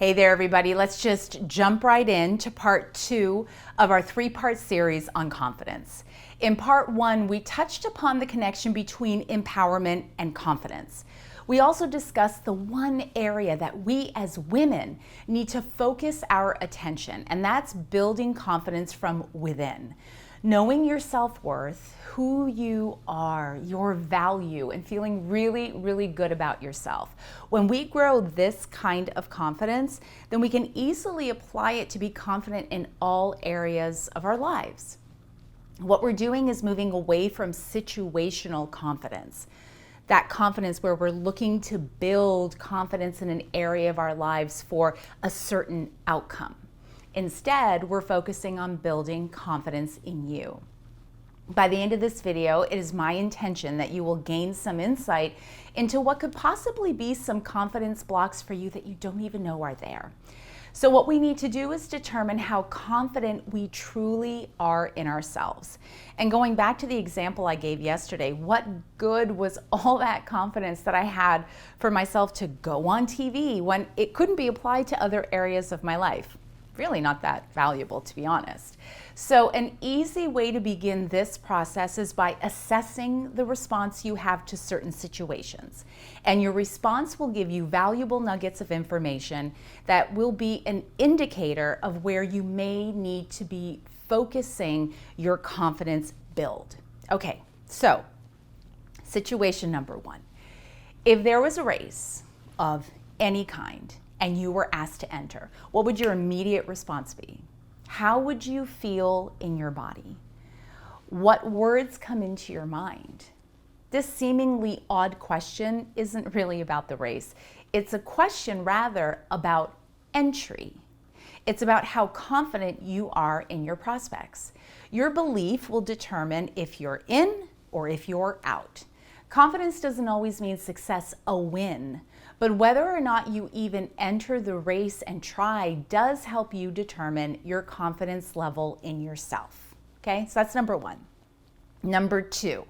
Hey there, everybody. Let's just jump right into part 2 of our 3-part series on confidence. In part 1, we touched upon the connection between empowerment and confidence. We also discussed the one area that we as women need to focus our attention, and that's building confidence from within. Knowing your self-worth, who you are, your value, and feeling really, really good about yourself. When we grow this kind of confidence, then we can easily apply it to be confident in all areas of our lives. What we're doing is moving away from situational confidence. That confidence where we're looking to build confidence in an area of our lives for a certain outcome. Instead, we're focusing on building confidence in you. By the end of this video, it is my intention that you will gain some insight into what could possibly be some confidence blocks for you that you don't even know are there. So what we need to do is determine how confident we truly are in ourselves. And going back to the example I gave yesterday, what good was all that confidence that I had for myself to go on TV when it couldn't be applied to other areas of my life? Really not that valuable, to be honest. So an easy way to begin this process is by assessing the response you have to certain situations. And your response will give you valuable nuggets of information that will be an indicator of where you may need to be focusing your confidence build. Okay, so situation number 1. If there was a race of any kind, and you were asked to enter, what would your immediate response be? How would you feel in your body? What words come into your mind? This seemingly odd question isn't really about the race. It's a question rather about entry. It's about how confident you are in your prospects. Your belief will determine if you're in or if you're out. Confidence doesn't always mean success, a win. But whether or not you even enter the race and try does help you determine your confidence level in yourself. Okay, so that's number 1. Number 2,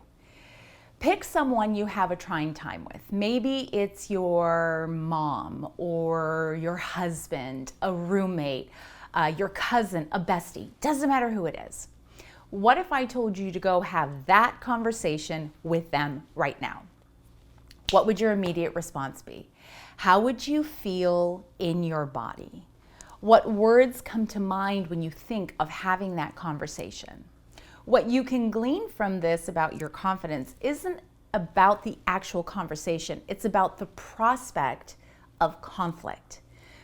pick someone you have a trying time with. Maybe it's your mom or your husband, a roommate, your cousin, a bestie. Doesn't matter who it is. What if I told you to go have that conversation with them right now? What would your immediate response be? How would you feel in your body? What words come to mind when you think of having that conversation? What you can glean from this about your confidence isn't about the actual conversation. It's about the prospect of conflict.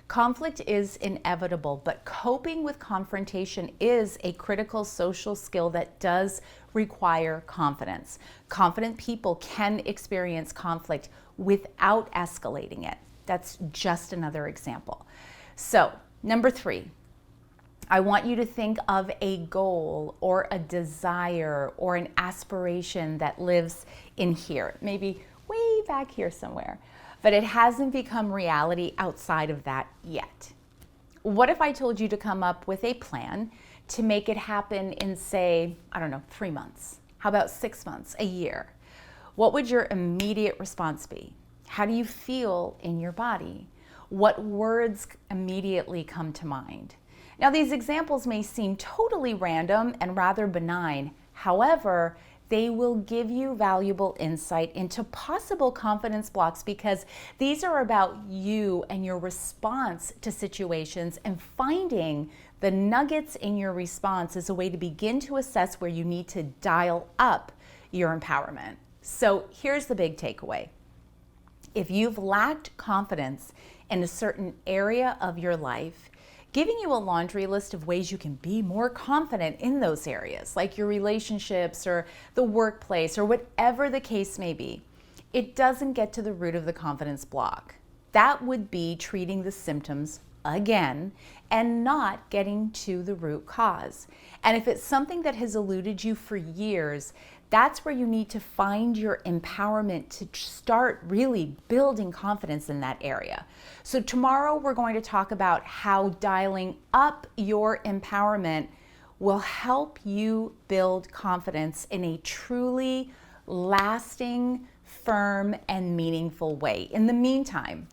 Conflict is inevitable, but coping with confrontation is a critical social skill that does require confidence. Confident people can experience conflict without escalating it. That's just another example. So, number 3, I want you to think of a goal or a desire or an aspiration that lives in here, maybe way back here somewhere, but it hasn't become reality outside of that yet. What if I told you to come up with a plan to make it happen in, say, 3 months? How about 6 months, a year? What would your immediate response be? How do you feel in your body? What words immediately come to mind? Now, these examples may seem totally random and rather benign. However, they will give you valuable insight into possible confidence blocks because these are about you and your response to situations, and finding the nuggets in your response is a way to begin to assess where you need to dial up your empowerment. So here's the big takeaway. If you've lacked confidence in a certain area of your life, giving you a laundry list of ways you can be more confident in those areas, like your relationships or the workplace or whatever the case may be, it doesn't get to the root of the confidence block. That would be treating the symptoms again and not getting to the root cause. And if it's something that has eluded you for years, that's where you need to find your empowerment to start really building confidence in that area. So tomorrow we're going to talk about how dialing up your empowerment will help you build confidence in a truly lasting, firm, and meaningful way. In the meantime,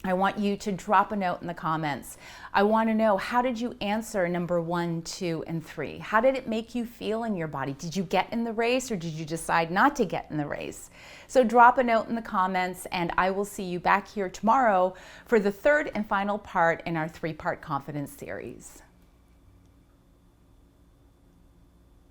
I want you to drop a note in the comments. I want to know, how did you answer number 1, 2, and 3? How did it make you feel in your body? Did you get in the race, or did you decide not to get in the race? So drop a note in the comments, and I will see you back here tomorrow for the third and final part in our 3-part confidence series.